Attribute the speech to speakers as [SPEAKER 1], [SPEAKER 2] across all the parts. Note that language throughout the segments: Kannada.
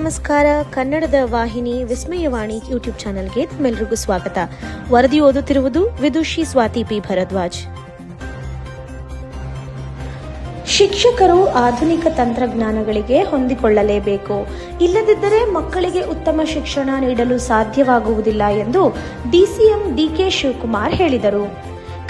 [SPEAKER 1] ನಮಸ್ಕಾರ. ಕನ್ನಡದ ವಾಹಿನಿ ವಿಸ್ಮಯವಾಣಿ ಯೂಟ್ಯೂಬ್ ಚಾನೆಲ್ಗೆ ತಮ್ಮೆಲ್ಲರಿಗೂ ಸ್ವಾಗತ. ವರದಿ ಓದುತ್ತಿರುವುದು ವಿದುಷಿ ಸ್ವಾತಿ ಪಿ ಭರದ್ವಾಜ್. ಶಿಕ್ಷಕರು ಆಧುನಿಕ ತಂತ್ರಜ್ಞಾನಗಳಿಗೆ ಹೊಂದಿಕೊಳ್ಳಲೇಬೇಕು, ಇಲ್ಲದಿದ್ದರೆ ಮಕ್ಕಳಿಗೆ ಉತ್ತಮ ಶಿಕ್ಷಣ ನೀಡಲು ಸಾಧ್ಯವಾಗುವುದಿಲ್ಲ ಎಂದು ಡಿಸಿಎಂ ಡಿಕೆ ಶಿವಕುಮಾರ್ ಹೇಳಿದರು.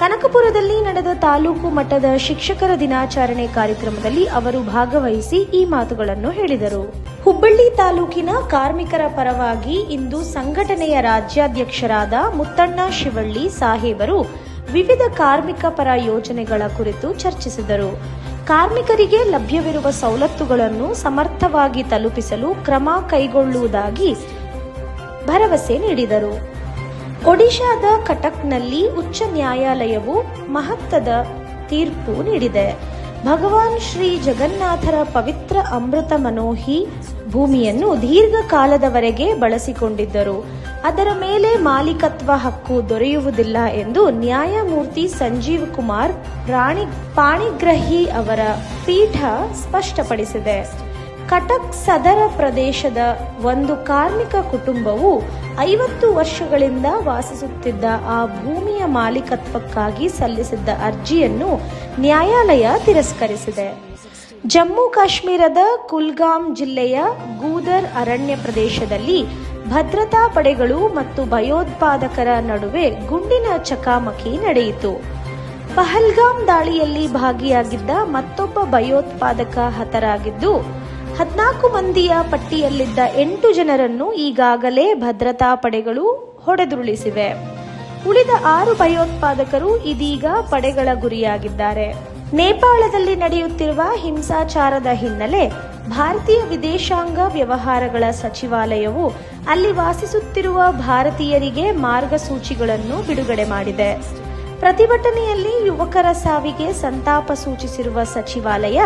[SPEAKER 1] ಕನಕಪುರದಲ್ಲಿ ನಡೆದ ತಾಲೂಕು ಮಟ್ಟದ ಶಿಕ್ಷಕರ ದಿನಾಚರಣೆ ಕಾರ್ಯಕ್ರಮದಲ್ಲಿ ಅವರು ಭಾಗವಹಿಸಿ ಈ ಮಾತುಗಳನ್ನು ಹೇಳಿದರು. ಹುಬ್ಬಳ್ಳಿ ತಾಲೂಕಿನ ಕಾರ್ಮಿಕರ ಪರವಾಗಿ ಇಂದು ಸಂಘಟನೆಯ ರಾಜ್ಯಾಧ್ಯಕ್ಷರಾದ ಮುತ್ತಣ್ಣ ಶಿವಳ್ಳಿ ಸಾಹೇಬರು ವಿವಿಧ ಕಾರ್ಮಿಕ ಪರ ಯೋಜನೆಗಳ ಕುರಿತು ಚರ್ಚಿಸಿದರು. ಕಾರ್ಮಿಕರಿಗೆ ಲಭ್ಯವಿರುವ ಸವಲತ್ತುಗಳನ್ನು ಸಮರ್ಥವಾಗಿ ತಲುಪಿಸಲು ಕ್ರಮ ಕೈಗೊಳ್ಳುವುದಾಗಿ ಭರವಸೆ ನೀಡಿದರು. ಒಡಿಶಾದ ಕಟಕ್ನಲ್ಲಿ ಉಚ್ಚ ನ್ಯಾಯಾಲಯವು ಮಹತ್ವದ ತೀರ್ಪು ನೀಡಿದೆ. ಭಗವಾನ್ ಶ್ರೀ ಜಗನ್ನಾಥರ ಪವಿತ್ರ ಅಮೃತ ಮನೋಹಿ ಭೂಮಿಯನ್ನು ದೀರ್ಘಕಾಲದವರೆಗೆ ಬಳಸಿಕೊಂಡಿದ್ದರು. ಅದರ ಮೇಲೆ ಮಾಲೀಕತ್ವ ಹಕ್ಕು ದೊರೆಯುವುದಿಲ್ಲ ಎಂದು ನ್ಯಾಯಮೂರ್ತಿ ಸಂಜೀವ್ ಕುಮಾರ್ ಪಾಣಿಗ್ರಹಿ ಅವರ ಪೀಠ ಸ್ಪಷ್ಟಪಡಿಸಿದೆ. ಕಟಕ್ ಸದರ ಪ್ರದೇಶದ ಒಂದು ಕಾರ್ಮಿಕ ಕುಟುಂಬವು 50 ವರ್ಷಗಳಿಂದ ವಾಸಿಸುತ್ತಿದ್ದ ಆ ಭೂಮಿಯ ಮಾಲೀಕತ್ವಕ್ಕಾಗಿ ಸಲ್ಲಿಸಿದ್ದ ಅರ್ಜಿಯನ್ನು ನ್ಯಾಯಾಲಯ ತಿರಸ್ಕರಿಸಿದೆ. ಜಮ್ಮು ಕಾಶ್ಮೀರದ ಕುಲ್ಗಾಮ್ ಜಿಲ್ಲೆಯ ಗೂದರ್ ಅರಣ್ಯ ಪ್ರದೇಶದಲ್ಲಿ ಭದ್ರತಾ ಪಡೆಗಳು ಮತ್ತು ಭಯೋತ್ಪಾದಕರ ನಡುವೆ ಗುಂಡಿನ ಚಕಮಕಿ ನಡೆಯಿತು. ಪಹಲ್ಗಾಮ್ ದಾಳಿಯಲ್ಲಿ ಭಾಗಿಯಾಗಿದ್ದ ಮತ್ತೊಬ್ಬ ಭಯೋತ್ಪಾದಕ ಹತರಾಗಿದ್ದು 14 ಮಂದಿಯ ಪಟ್ಟಿಯಲ್ಲಿದ್ದ 8 ಜನರನ್ನು ಈಗಾಗಲೇ ಭದ್ರತಾ ಪಡೆಗಳು ಹೊಡೆದುರುಳಿಸಿವೆ. ಉಳಿದ 6 ಭಯೋತ್ಪಾದಕರು ಇದೀಗ ಪಡೆಗಳ ಗುರಿಯಾಗಿದ್ದಾರೆ. ನೇಪಾಳದಲ್ಲಿ ನಡೆಯುತ್ತಿರುವ ಹಿಂಸಾಚಾರದ ಹಿನ್ನೆಲೆ ಭಾರತೀಯ ವಿದೇಶಾಂಗ ವ್ಯವಹಾರಗಳ ಸಚಿವಾಲಯವು ಅಲ್ಲಿ ವಾಸಿಸುತ್ತಿರುವ ಭಾರತೀಯರಿಗೆ ಮಾರ್ಗಸೂಚಿಗಳನ್ನು ಬಿಡುಗಡೆ ಮಾಡಿದೆ. ಪ್ರತಿಭಟನೆಯಲ್ಲಿ ಯುವಕರ ಸಾವಿಗೆ ಸಂತಾಪ ಸೂಚಿಸಿರುವ ಸಚಿವಾಲಯ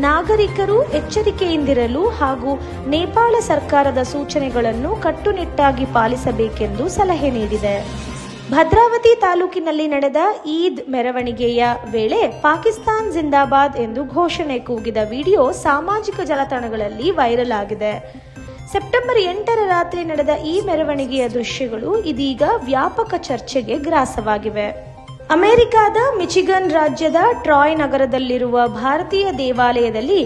[SPEAKER 1] ನಾಗರಿಕರು ಎಚ್ಚರಿಕೆಯಿಂದಿರಲು ಹಾಗೂ ನೇಪಾಳ ಸರ್ಕಾರದ ಸೂಚನೆಗಳನ್ನು ಕಟ್ಟುನಿಟ್ಟಾಗಿ ಪಾಲಿಸಬೇಕೆಂದು ಸಲಹೆ ನೀಡಿದೆ. ಭದ್ರಾವತಿ ತಾಲೂಕಿನಲ್ಲಿ ನಡೆದ ಈದ್ ಮೆರವಣಿಗೆಯ ವೇಳೆ ಪಾಕಿಸ್ತಾನ್ ಜಿಂದಾಬಾದ್ ಎಂದು ಘೋಷಣೆ ಕೂಗಿದ ವಿಡಿಯೋ ಸಾಮಾಜಿಕ ಜಾಲತಾಣಗಳಲ್ಲಿ ವೈರಲ್ ಆಗಿದೆ. ಸೆಪ್ಟೆಂಬರ್ 8ರ ರಾತ್ರಿ ನಡೆದ ಈ ಮೆರವಣಿಗೆಯ ದೃಶ್ಯಗಳು ಇದೀಗ ವ್ಯಾಪಕ ಚರ್ಚೆಗೆ ಗ್ರಾಸವಾಗಿವೆ. ಅಮೆರಿಕದ ಮಿಚಿಗನ್ ರಾಜ್ಯದ ಟ್ರಾಯ್ ನಗರದಲ್ಲಿರುವ ಭಾರತೀಯ ದೇವಾಲಯದಲ್ಲಿ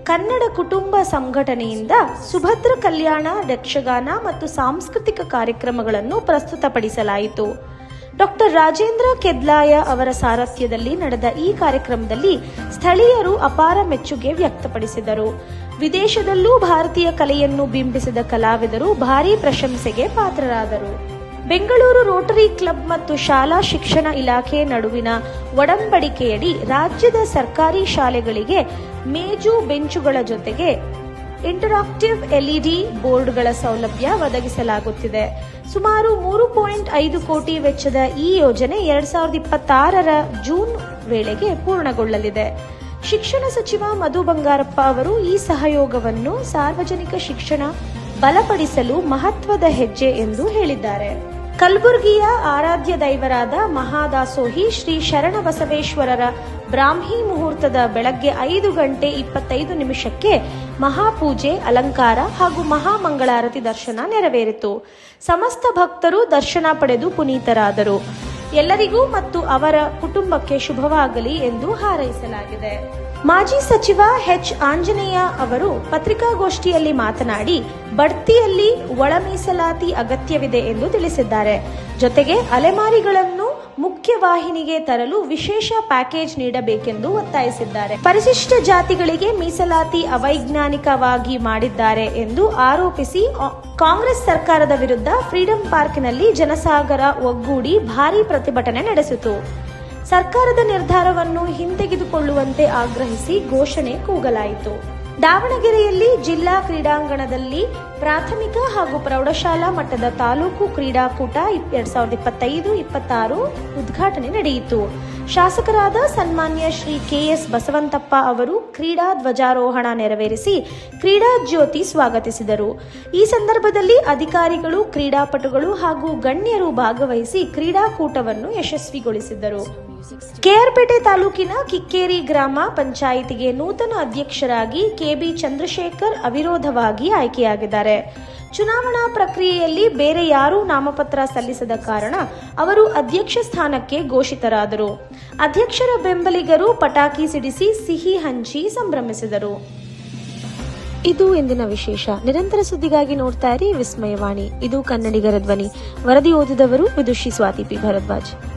[SPEAKER 1] ಕನ್ನಡ ಕುಟುಂಬ ಸಂಘಟನೆಯಿಂದ ಸುಭದ್ರ ಕಲ್ಯಾಣ, ಯಕ್ಷಗಾನ ಮತ್ತು ಸಾಂಸ್ಕೃತಿಕ ಕಾರ್ಯಕ್ರಮಗಳನ್ನು ಪ್ರಸ್ತುತಪಡಿಸಲಾಯಿತು. ಡಾಕ್ಟರ್ ರಾಜೇಂದ್ರ ಕೆದ್ಲಾಯ ಅವರ ಸಾರಥ್ಯದಲ್ಲಿ ನಡೆದ ಈ ಕಾರ್ಯಕ್ರಮದಲ್ಲಿ ಸ್ಥಳೀಯರು ಅಪಾರ ಮೆಚ್ಚುಗೆ ವ್ಯಕ್ತಪಡಿಸಿದರು. ವಿದೇಶದಲ್ಲೂ ಭಾರತೀಯ ಕಲೆಯನ್ನು ಬಿಂಬಿಸಿದ ಕಲಾವಿದರು ಭಾರೀ ಪ್ರಶಂಸೆಗೆ ಪಾತ್ರರಾದರು. ಬೆಂಗಳೂರು ರೋಟರಿ ಕ್ಲಬ್ ಮತ್ತು ಶಾಲಾ ಶಿಕ್ಷಣ ಇಲಾಖೆ ನಡುವಿನ ಒಡಂಬಡಿಕೆಯಡಿ ರಾಜ್ಯದ ಸರ್ಕಾರಿ ಶಾಲೆಗಳಿಗೆ ಮೇಜು ಬೆಂಚುಗಳ ಜೊತೆಗೆ ಇಂಟರಾಕ್ಟಿವ್ LED ಬೋರ್ಡ್ಗಳ ಸೌಲಭ್ಯ ಒದಗಿಸಲಾಗುತ್ತಿದೆ. ಸುಮಾರು 3.5 ಕೋಟಿ ವೆಚ್ಚದ ಈ ಯೋಜನೆ 2026ರ ಜೂನ್ ವೇಳೆಗೆ ಪೂರ್ಣಗೊಳ್ಳಲಿದೆ. ಶಿಕ್ಷಣ ಸಚಿವ ಮಧು ಬಂಗಾರಪ್ಪ ಅವರು ಈ ಸಹಯೋಗವನ್ನು ಸಾರ್ವಜನಿಕ ಶಿಕ್ಷಣ ಬಲಪಡಿಸಲು ಮಹತ್ವದ ಹೆಜ್ಜೆ ಎಂದು ಹೇಳಿದ್ದಾರೆ. ಕಲಬುರಗಿಯ ಆರಾಧ್ಯ ದೈವರಾದ ಮಹಾದಾಸೋಹಿ ಶ್ರೀ ಶರಣ ಬಸವೇಶ್ವರರ ಬ್ರಾಹ್ಮಿ ಮುಹೂರ್ತದ ಬೆಳಗ್ಗೆ 5:25 ಮಹಾಪೂಜೆ, ಅಲಂಕಾರ ಹಾಗೂ ಮಹಾಮಂಗಳಾರತಿ ದರ್ಶನ ನೆರವೇರಿತು. ಸಮಸ್ತ ಭಕ್ತರು ದರ್ಶನ ಪಡೆದು ಪುನೀತರಾದರು. ಎಲ್ಲರಿಗೂ ಮತ್ತು ಅವರ ಕುಟುಂಬಕ್ಕೆ ಶುಭವಾಗಲಿ ಎಂದು ಹಾರೈಸಲಾಗಿದೆ. ಮಾಜಿ ಸಚಿವ ಎಚ್ ಆಂಜನೇಯ ಅವರು ಪತ್ರಿಕಾಗೋಷ್ಠಿಯಲ್ಲಿ ಮಾತನಾಡಿ, ಬಡ್ತಿಯಲ್ಲಿ ಒಳ ಮೀಸಲಾತಿ ಅಗತ್ಯವಿದೆ ಎಂದು ತಿಳಿಸಿದ್ದಾರೆ. ಜೊತೆಗೆ ಅಲೆಮಾರಿಗಳನ್ನು ಮುಖ್ಯವಾಹಿನಿಗೆ ತರಲು ವಿಶೇಷ ಪ್ಯಾಕೇಜ್ ನೀಡಬೇಕೆಂದು ಒತ್ತಾಯಿಸಿದ್ದಾರೆ. ಪರಿಶಿಷ್ಟ ಜಾತಿಗಳಿಗೆ ಮೀಸಲಾತಿ ಅವೈಜ್ಞಾನಿಕವಾಗಿ ಮಾಡಿದ್ದಾರೆ ಎಂದು ಆರೋಪಿಸಿ ಕಾಂಗ್ರೆಸ್ ಸರ್ಕಾರದ ವಿರುದ್ಧ ಫ್ರೀಡಂ ಪಾರ್ಕ್ನಲ್ಲಿ ಜನಸಾಗರ ಒಗ್ಗೂಡಿ ಭಾರೀ ಪ್ರತಿಭಟನೆ ನಡೆಸಿತು. ಸರ್ಕಾರದ ನಿರ್ಧಾರವನ್ನು ಹಿಂತೆಗೆದುಕೊಳ್ಳುವಂತೆ ಆಗ್ರಹಿಸಿ ಘೋಷಣೆ ಕೂಗಲಾಯಿತು. ದಾವಣಗೆರೆಯಲ್ಲಿ ಜಿಲ್ಲಾ ಕ್ರೀಡಾಂಗಣದಲ್ಲಿ ಪ್ರಾಥಮಿಕ ಹಾಗೂ ಪ್ರೌಢಶಾಲಾ ಮಟ್ಟದ ತಾಲೂಕು ಕ್ರೀಡಾಕೂಟ 2025-26 ಉದ್ಘಾಟನೆ ನಡೆಯಿತು. ಶಾಸಕರಾದ ಸನ್ಮಾನ್ಯ ಶ್ರೀ KS ಬಸವಂತಪ್ಪ ಅವರು ಕ್ರೀಡಾ ಧ್ವಜಾರೋಹಣ ನೆರವೇರಿಸಿ ಕ್ರೀಡಾ ಜ್ಯೋತಿ ಸ್ವಾಗತಿಸಿದರು. ಈ ಸಂದರ್ಭದಲ್ಲಿ ಅಧಿಕಾರಿಗಳು, ಕ್ರೀಡಾಪಟುಗಳು ಹಾಗೂ ಗಣ್ಯರು ಭಾಗವಹಿಸಿ ಕ್ರೀಡಾಕೂಟವನ್ನು ಯಶಸ್ವಿಗೊಳಿಸಿದರು. ಕೆಆರ್ಪೇಟೆ ತಾಲೂಕಿನ ಕಿಕ್ಕೇರಿ ಗ್ರಾಮ ಪಂಚಾಯಿತಿಗೆ ನೂತನ ಅಧ್ಯಕ್ಷರಾಗಿ ಕೆಬಿ ಚಂದ್ರಶೇಖರ್ ಅವಿರೋಧವಾಗಿ ಆಯ್ಕೆಯಾಗಿದ್ದಾರೆ. ಚುನಾವಣಾ ಪ್ರಕ್ರಿಯೆಯಲ್ಲಿ ಬೇರೆ ಯಾರೂ ನಾಮಪತ್ರ ಸಲ್ಲಿಸದ ಕಾರಣ ಅವರು ಅಧ್ಯಕ್ಷ ಸ್ಥಾನಕ್ಕೆ ಘೋಷಿತರಾದರು. ಅಧ್ಯಕ್ಷರ ಬೆಂಬಲಿಗರು ಪಟಾಕಿ ಸಿಡಿಸಿ ಸಿಹಿ ಹಂಚಿ ಸಂಭ್ರಮಿಸಿದರು. ಇದು ಇಂದಿನ ವಿಶೇಷ. ನಿರಂತರ ಸುದ್ದಿಗಾಗಿ ನೋಡ್ತಾ ಇರಿ ವಿಸ್ಮಯವಾಣಿ. ಇದು ಕನ್ನಡಿಗರ ಧ್ವನಿ. ವರದಿ ಓದಿದವರು ವಿದುಷಿ ಸ್ವಾತಿ ಪಿ ಭರದ್ವಾಜ್.